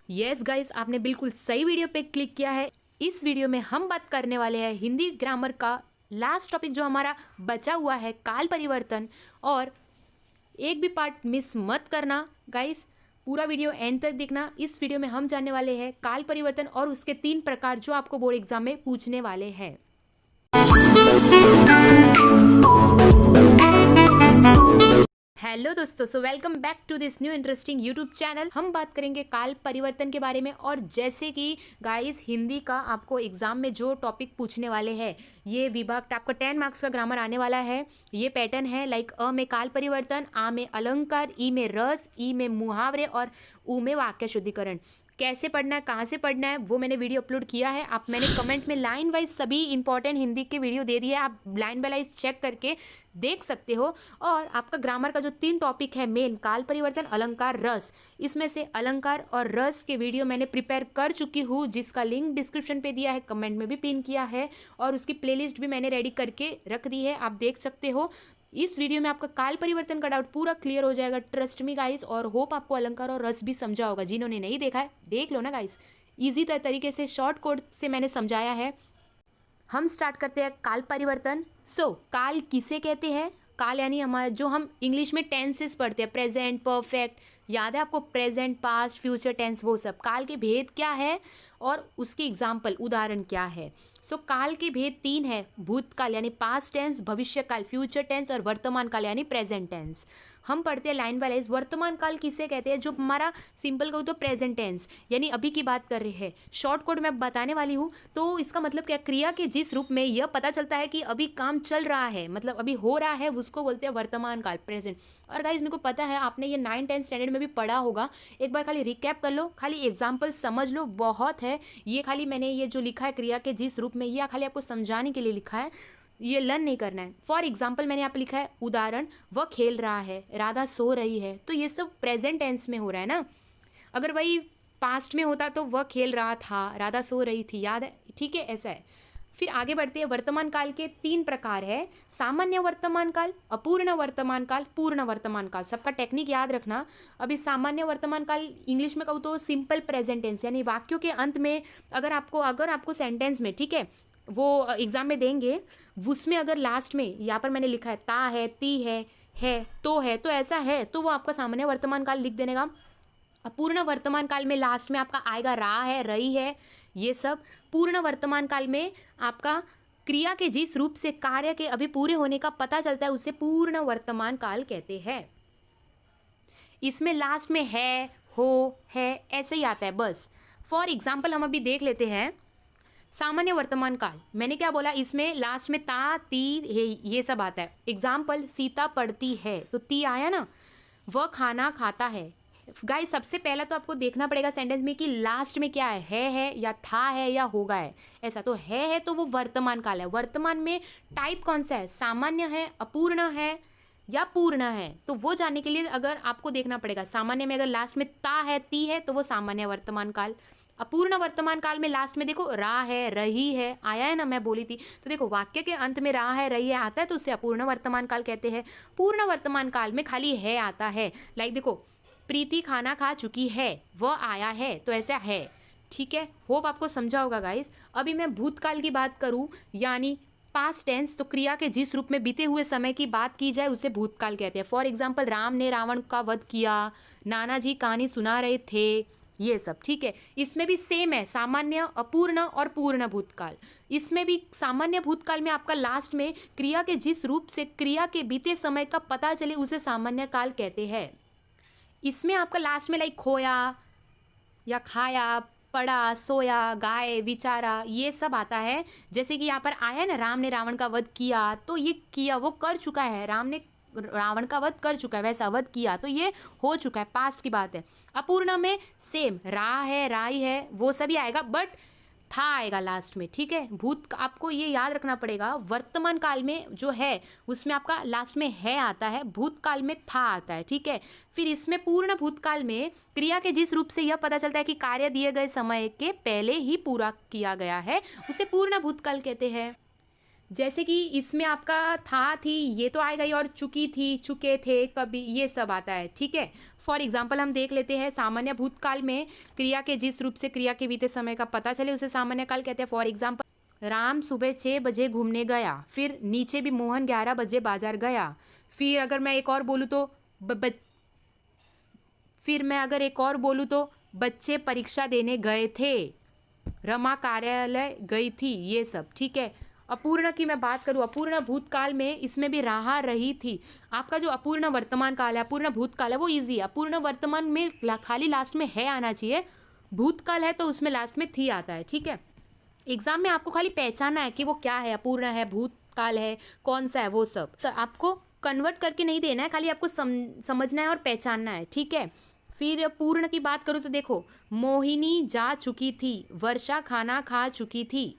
Yes guys, आपने बिल्कुल सही वीडियो पे क्लिक किया है। इस वीडियो में हम बात करने वाले हैं हिंदी ग्रामर का लास्ट टॉपिक जो हमारा बचा हुआ है, काल परिवर्तन। और एक भी पार्ट मिस मत करना गाइस, पूरा वीडियो एंड तक देखना। इस वीडियो में हम जानने वाले हैं काल परिवर्तन और उसके 3 प्रकार जो आपको बोर्ड एग्जाम में पूछने वाले हैं। हेलो दोस्तों, so welcome back to this new interesting YouTube channel. हम बात करेंगे काल परिवर्तन के बारे में। और जैसे कि गाइस, हिंदी का आपको एग्जाम में जो टॉपिक पूछने वाले हैं, ये विभाग आपका 10 मार्क्स का ग्रामर आने वाला है। ये पैटर्न है लाइक अ में काल परिवर्तन, आ में अलंकार, ई में रस, ई में मुहावरे और ऊ में वाक्य शुद्धिकरण। कैसे पढ़ना है, कहाँ से पढ़ना है, वो मैंने वीडियो अपलोड किया है। आप मैंने कमेंट में लाइन वाइज सभी इंपॉर्टेंट हिंदी के वीडियो दे दिए, आप लाइन बाय लाइन चेक करके देख सकते हो। और आपका ग्रामर का जो 3 टॉपिक है मेन, काल परिवर्तन, अलंकार, रस, इसमें से अलंकार और रस के वीडियो मैंने प्रिपेयर कर चुकी हूँ, जिसका लिंक डिस्क्रिप्शन पे दिया है, कमेंट में भी पिन किया है, और उसकी प्लेलिस्ट भी मैंने रेडी करके रख दी है, आप देख सकते हो। इस वीडियो में आपका काल परिवर्तन का डाउट पूरा क्लियर हो जाएगा, ट्रस्ट मी गाइस। और होप आपको अलंकार और रस भी समझा होगा। जिन्होंने नहीं देखा है देख लो ना गाइस, ईजी तरीके से शॉर्ट कोड से मैंने समझाया है। हम स्टार्ट करते हैं काल परिवर्तन। काल किसे कहते हैं? काल यानी हमारा जो हम इंग्लिश में टेंसेस पढ़ते हैं, प्रेजेंट, परफेक्ट, याद है आपको, प्रेजेंट, पास्ट, फ्यूचर टेंस, वो सब। काल के भेद क्या है और उसके एग्जाम्पल, उदाहरण क्या है? काल के भेद 3 है, भूतकाल यानी पास्ट टेंस, भविष्य काल फ्यूचर टेंस, और वर्तमान काल यानी प्रेजेंट टेंस। हम पढ़ते हैं लाइन बाय लाइन। वर्तमान काल किसे कहते हैं? जो हमारा सिंपल कहूँ तो प्रेजेंट टेंस यानी अभी की बात कर रहे हैं। शॉर्ट कोड मैं बताने वाली हूँ। तो इसका मतलब क्या? क्रिया के जिस रूप में यह पता चलता है कि अभी काम चल रहा है, मतलब अभी हो रहा है, उसको बोलते हैं वर्तमान काल, प्रेजेंट। और गाइज, मेरे को पता है आपने ये 9-10 स्टैंडर्ड में भी पढ़ा होगा। एक बार खाली रिकैप कर लो, खाली एग्जाम्पल समझ लो, बहुत है ये। खाली मैंने ये जो लिखा है क्रिया के जिस रूप में, यह खाली आपको समझाने के लिए लिखा है, ये लर्न नहीं करना है। फॉर एग्जाम्पल मैंने यहाँ पे लिखा है उदाहरण, वह खेल रहा है, राधा सो रही है। तो ये सब प्रेजेंट टेंस में हो रहा है ना। अगर वही पास्ट में होता तो वह खेल रहा था, राधा सो रही थी, याद है? ठीक है, ऐसा है। फिर आगे बढ़ते हैं। वर्तमान काल के 3 प्रकार है, सामान्य वर्तमान काल, अपूर्ण वर्तमान काल, पूर्ण वर्तमान काल। सबका टेक्निक याद रखना। अभी सामान्य वर्तमान काल इंग्लिश में कहूँ तो सिंपल प्रेजेंट टेंस, यानी वाक्यों के अंत में अगर आपको सेंटेंस में, ठीक है, वो एग्जाम में देंगे, उसमें अगर लास्ट में यहाँ पर मैंने लिखा है ता है, ती है तो ऐसा है, तो वो आपका सामान्य वर्तमान काल लिख देने का। अपूर्ण वर्तमान काल में लास्ट में आपका आएगा रहा है, रही है, ये सब। पूर्ण वर्तमान काल में आपका क्रिया के जिस रूप से कार्य के अभी पूरे होने का पता चलता है, उसे पूर्ण वर्तमान काल कहते हैं। इसमें लास्ट में है, हो, है, ऐसे ही आता है बस। फॉर एग्जाम्पल हम अभी देख लेते हैं सामान्य वर्तमान काल। मैंने क्या बोला? इसमें लास्ट में ता, ती, ये सब आता है। एग्जाम्पल, सीता पढ़ती है, तो ती आया ना। वह खाना खाता है। गाइस, सबसे पहला तो आपको देखना पड़ेगा सेंटेंस में कि लास्ट में क्या है या था है या होगा है। ऐसा तो है तो वो वर्तमान काल है। वर्तमान में टाइप कौन सा है? सामान्य है, अपूर्ण है या पूर्ण है? तो वो जानने के लिए अगर आपको देखना पड़ेगा, सामान्य में अगर लास्ट में ता है, ती है, तो वो सामान्य वर्तमान काल। अपूर्ण वर्तमान काल में लास्ट में देखो रा है, रही है, आया है ना, मैं बोली थी। तो देखो वाक्य के अंत में रा है, रही है आता है, तो उसे अपूर्ण वर्तमान काल कहते हैं। पूर्ण वर्तमान काल में खाली है आता है। लाइक देखो, प्रीति खाना खा चुकी है, वह आया है, तो ऐसा है। ठीक है, होप आपको समझा होगा गाइस। अभी मैं भूतकाल की बात करूं, यानी पास्ट टेंस, तो क्रिया के जिस रूप में बीते हुए समय की बात की जाए, उसे भूतकाल कहते हैं। फॉर एग्जाम्पल, राम ने रावण का वध किया, नाना जी कहानी सुना रहे थे, ये सब। ठीक है, इसमें भी सेम है, सामान्य, अपूर्ण और पूर्ण भूतकाल। इसमें भी सामान्य भूतकाल में आपका लास्ट में क्रिया के जिस रूप से क्रिया के बीते समय का पता चले, उसे सामान्य काल कहते हैं। इसमें आपका लास्ट में लाइक खोया या खाया, पढ़ा, सोया, गाय, विचारा, ये सब आता है। जैसे कि यहाँ पर आया ना, राम ने रावण का वध किया, तो ये किया वो कर चुका है, राम ने रावण का वध कर चुका है, वैसा वध किया, तो ये हो चुका है, पास्ट की बात है। अपूर्ण में सेम, रा है, राई है, वो सभी आएगा, बट था आएगा लास्ट में। ठीक है, भूत आपको ये याद रखना पड़ेगा। वर्तमान काल में जो है उसमें आपका लास्ट में है आता है, भूतकाल में था आता है। ठीक है, फिर इसमें पूर्ण भूतकाल में क्रिया के जिस रूप से यह पता चलता है कि कार्य दिए गए समय के पहले ही पूरा किया गया है, उसे पूर्ण भूतकाल कहते हैं। जैसे कि इसमें आपका था, थी, ये तो आएगा ही, और चुकी थी, चुके थे, कभी, ये सब आता है। ठीक है, फॉर एग्जाम्पल हम देख लेते हैं, सामान्य भूतकाल में क्रिया के जिस रूप से क्रिया के बीते समय का पता चले उसे सामान्य काल कहते हैं। फॉर एग्जाम्पल राम सुबह 6 बजे घूमने गया, फिर नीचे भी मोहन 11 बजे बाजार गया। फिर अगर मैं एक और बोलूँ तो बच्चे परीक्षा देने गए थे, रमा कार्यालय गई थी, ये सब। ठीक है। अपूर्ण की मैं बात करूँ, अपूर्ण भूतकाल में इसमें भी रहा रही थी। आपका जो अपूर्ण वर्तमान काल है, अपूर्ण भूतकाल है, वो इजी है। अपूर्ण वर्तमान में खाली लास्ट में है आना चाहिए, भूतकाल है तो उसमें लास्ट में थी आता है। ठीक है। एग्जाम में आपको खाली पहचानना है कि वो क्या है, अपूर्ण है, भूतकाल है, कौन सा है, वो सब। तो आपको कन्वर्ट करके नहीं देना है, खाली आपको समझना है और पहचानना है। ठीक है। फिर पूर्ण की बात करूँ तो देखो, मोहिनी जा चुकी थी, वर्षा खाना खा चुकी थी।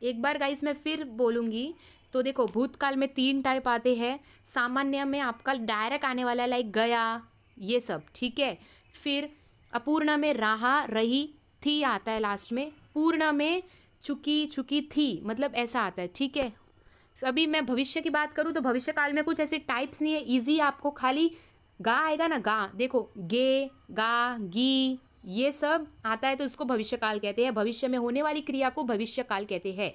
एक बार गाइस मैं फिर बोलूँगी, तो देखो भूतकाल में 3 टाइप आते हैं। सामान्य में आपका डायरेक्ट आने वाला है, लाइक गया, ये सब। ठीक है। फिर अपूर्ण में रहा रही थी आता है लास्ट में। पूर्ण में चुकी थी, मतलब ऐसा आता है। ठीक है। अभी मैं भविष्य की बात करूँ तो भविष्य काल में कुछ ऐसे टाइप्स नहीं है, इजी। आपको खाली गा आएगा ना, गा देखो, गे, गा, गी, ये सब आता है तो उसको भविष्य काल कहते हैं। भविष्य में होने वाली क्रिया को भविष्य काल कहते हैं।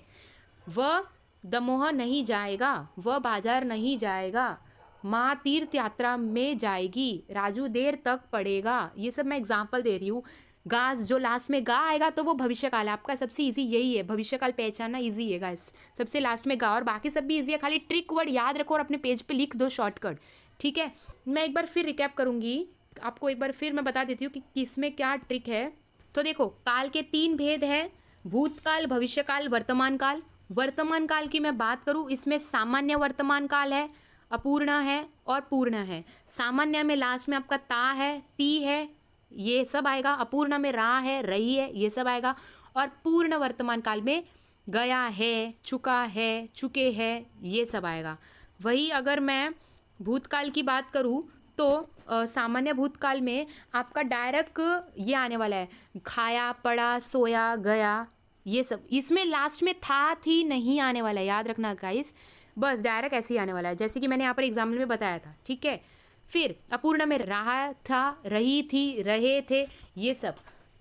वह दमोह नहीं जाएगा, वह बाजार नहीं जाएगा, माँ तीर्थ यात्रा में जाएगी, राजू देर तक पढ़ेगा। ये सब मैं एग्जाम्पल दे रही हूँ। गा जो लास्ट में गा आएगा तो वो भविष्य काल है। आपका सबसे इजी यही है, भविष्य काल पहचानना इजी है गाइस। सबसे लास्ट में गा, और बाकी सब भी इजी है, खाली ट्रिक वर्ड याद रखो और अपने पेज पे लिख दो शॉर्टकट। ठीक है। मैं एक बार फिर रिकैप करूंगी, आपको एक बार फिर मैं बता देती हूँ कि किसमें क्या ट्रिक है। तो देखो, काल के 3 भेद है, भूतकाल, भविष्यकाल, वर्तमान काल। वर्तमान काल की मैं बात करूँ, इसमें सामान्य वर्तमान काल है, अपूर्ण है और पूर्ण है। सामान्य में लास्ट में आपका ता है, ती है, ये सब आएगा। अपूर्ण में रा है, रही है, ये सब आएगा। और पूर्ण वर्तमान काल में गया है, चुका है, चुके हैं, ये सब आएगा। वही अगर मैं भूतकाल की बात करूँ तो सामान्य भूतकाल में आपका डायरेक्ट ये आने वाला है, खाया, पढ़ा, सोया, गया, ये सब। इसमें लास्ट में था, थी नहीं आने वाला है, याद रखना गाइस। बस डायरेक्ट ऐसे ही आने वाला है, जैसे कि मैंने यहाँ पर एग्जाम्पल में बताया था। ठीक है। फिर अपूर्ण में रहा था, रही थी, रहे थे, ये सब।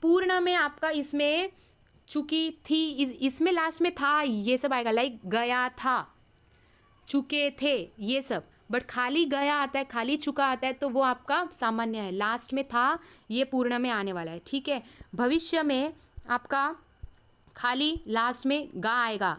पूर्ण में आपका इसमें चुकी थी, इसमें लास्ट में था, ये सब आएगा, लाइक गया था, चुके थे, ये सब। बट खाली गया आता है, खाली चुका आता है तो वो आपका सामान्य है। लास्ट में था, ये पूर्ण में आने वाला है। ठीक है। भविष्य में आपका खाली लास्ट में गा आएगा,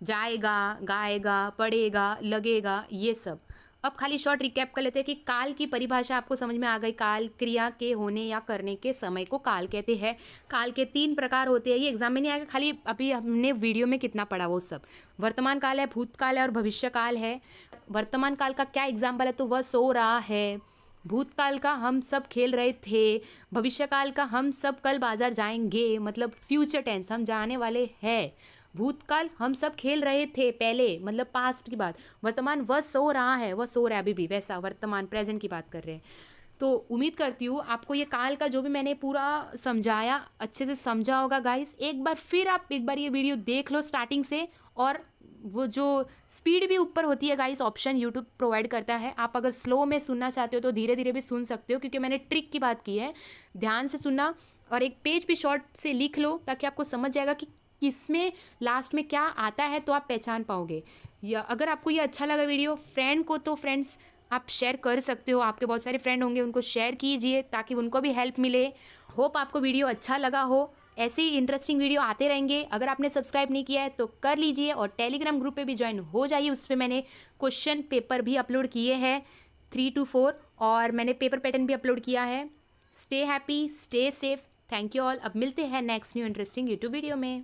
जाएगा, गाएगा, पढ़ेगा, लगेगा, ये सब। अब खाली शॉर्ट रिकैप कर लेते हैं कि काल की परिभाषा आपको समझ में आ गई। काल क्रिया के होने या करने के समय को काल कहते हैं। काल के 3 प्रकार होते हैं, ये एग्जाम में नहीं आएगा, खाली अभी हमने वीडियो में कितना पढ़ा वो सब। वर्तमान काल है, भूतकाल है और भविष्य काल है। वर्तमान काल का क्या एग्जाम्पल है, तो वह सो रहा है। भूतकाल का हम सब खेल रहे थे। भविष्यकाल का हम सब कल बाजार जाएंगे, मतलब फ्यूचर टेंस, हम जाने वाले हैं। भूतकाल हम सब खेल रहे थे पहले, मतलब पास्ट की बात। वर्तमान वह सो रहा है, वह सो रहा है अभी भी, वैसा वर्तमान प्रेजेंट की बात कर रहे हैं। तो उम्मीद करती हूँ आपको ये काल का जो भी मैंने पूरा समझाया अच्छे से समझा होगा गाइस। एक बार फिर आप एक बार ये वीडियो देख लो स्टार्टिंग से, और वो जो स्पीड भी ऊपर होती है गाइस, ऑप्शन यूट्यूब प्रोवाइड करता है। आप अगर स्लो में सुनना चाहते हो तो धीरे धीरे भी सुन सकते हो, क्योंकि मैंने ट्रिक की बात की है। ध्यान से सुनना और एक पेज पे शॉर्ट से लिख लो, ताकि आपको समझ जाएगा कि किसमें लास्ट में क्या आता है, तो आप पहचान पाओगे। या अगर आपको ये अच्छा लगा वीडियो, फ्रेंड को तो फ्रेंड्स आप शेयर कर सकते हो, आपके बहुत सारे फ्रेंड होंगे, उनको शेयर कीजिए ताकि उनको भी हेल्प मिले। होप आपको वीडियो अच्छा लगा हो। ऐसे ही इंटरेस्टिंग वीडियो आते रहेंगे। अगर आपने सब्सक्राइब नहीं किया है तो कर लीजिए, और टेलीग्राम ग्रुप पे भी ज्वाइन हो जाइए। उस पर मैंने क्वेश्चन पेपर भी अपलोड किए हैं 3 to 4, और मैंने पेपर पैटर्न भी अपलोड किया है। Stay happy, stay safe, thank you all. अब मिलते हैं next new interesting YouTube video में।